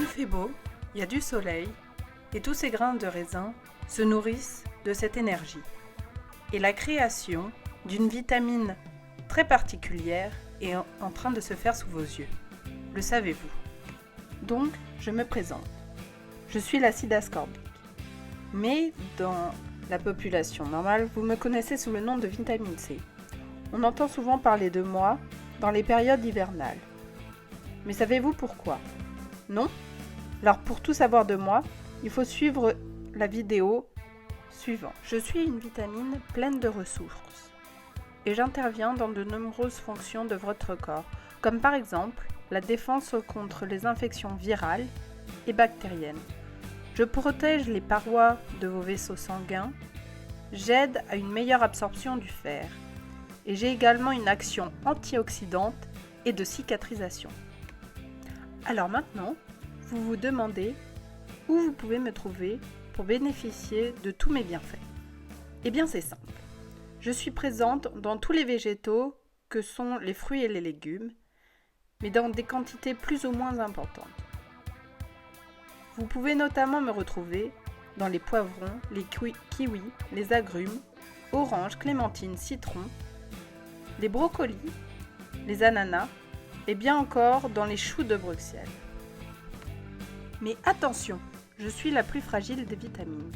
Il fait beau, il y a du soleil, et tous ces grains de raisin se nourrissent de cette énergie. Et la création d'une vitamine très particulière est en train de se faire sous vos yeux. Le savez-vous? Donc, je me présente. Je suis l'acide ascorbique. Mais dans la population normale, vous me connaissez sous le nom de vitamine C. On entend souvent parler de moi dans les périodes hivernales. Mais savez-vous pourquoi? Non? Alors pour tout savoir de moi, il faut suivre la vidéo suivante. Je suis une vitamine pleine de ressources et j'interviens dans de nombreuses fonctions de votre corps, comme par exemple la défense contre les infections virales et bactériennes. Je protège les parois de vos vaisseaux sanguins, j'aide à une meilleure absorption du fer et j'ai également une action antioxydante et de cicatrisation. Alors maintenant, vous vous demandez où vous pouvez me trouver pour bénéficier de tous mes bienfaits. Eh bien c'est simple. Je suis présente dans tous les végétaux que sont les fruits et les légumes, mais dans des quantités plus ou moins importantes. Vous pouvez notamment me retrouver dans les poivrons, les kiwis, les agrumes, oranges, clémentines, citrons, les brocolis, les ananas et bien encore dans les choux de Bruxelles. Mais attention, je suis la plus fragile des vitamines.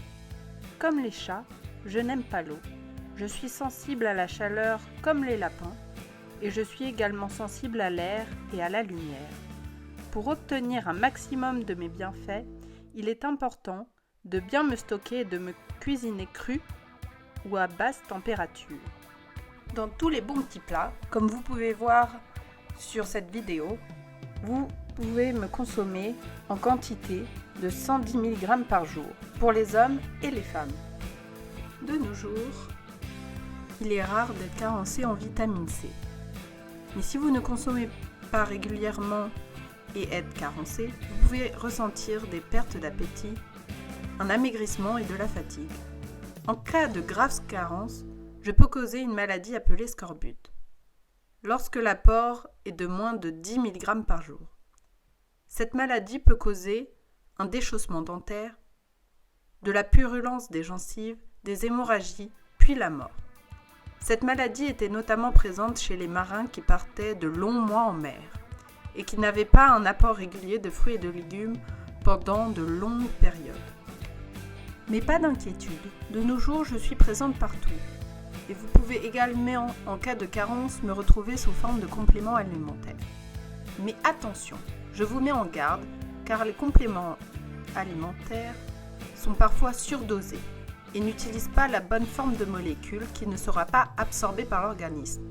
Comme les chats, je n'aime pas l'eau. Je suis sensible à la chaleur comme les lapins et je suis également sensible à l'air et à la lumière. Pour obtenir un maximum de mes bienfaits, il est important de bien me stocker et de me cuisiner cru ou à basse température. Dans tous les bons petits plats, comme vous pouvez voir sur cette vidéo, vous pouvez me consommer en quantité de 110 mg par jour pour les hommes et les femmes. De nos jours, il est rare d'être carencé en vitamine C. Mais si vous ne consommez pas régulièrement et êtes carencé, vous pouvez ressentir des pertes d'appétit, un amaigrissement et de la fatigue. En cas de grave carence, je peux causer une maladie appelée scorbut, lorsque l'apport est de moins de 10 mg par jour. Cette maladie peut causer un déchaussement dentaire, de la purulence des gencives, des hémorragies, puis la mort. Cette maladie était notamment présente chez les marins qui partaient de longs mois en mer et qui n'avaient pas un apport régulier de fruits et de légumes pendant de longues périodes. Mais pas d'inquiétude, de nos jours je suis présente partout. Et vous pouvez également, en cas de carence, me retrouver sous forme de compléments alimentaires. Mais attention, je vous mets en garde, car les compléments alimentaires sont parfois surdosés et n'utilisent pas la bonne forme de molécule qui ne sera pas absorbée par l'organisme.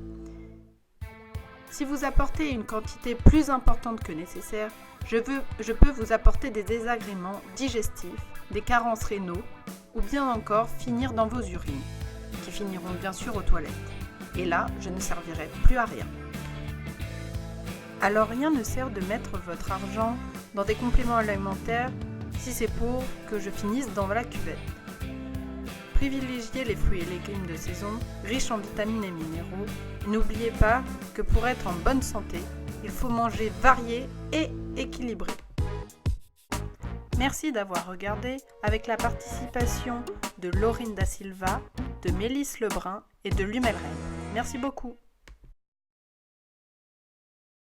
Si vous apportez une quantité plus importante que nécessaire, je peux vous apporter des désagréments digestifs, des carences rénaux ou bien encore finir dans vos urines, qui finiront bien sûr aux toilettes. Et là, je ne servirai plus à rien. Alors rien ne sert de mettre votre argent dans des compléments alimentaires si c'est pour que je finisse dans la cuvette. Privilégiez les fruits et légumes de saison, riches en vitamines et minéraux. Et n'oubliez pas que pour être en bonne santé, il faut manger varié et équilibré. Merci d'avoir regardé avec la participation de Laurine da Silva, de Mélisse Lebrun et de Lumel Reine. Merci beaucoup.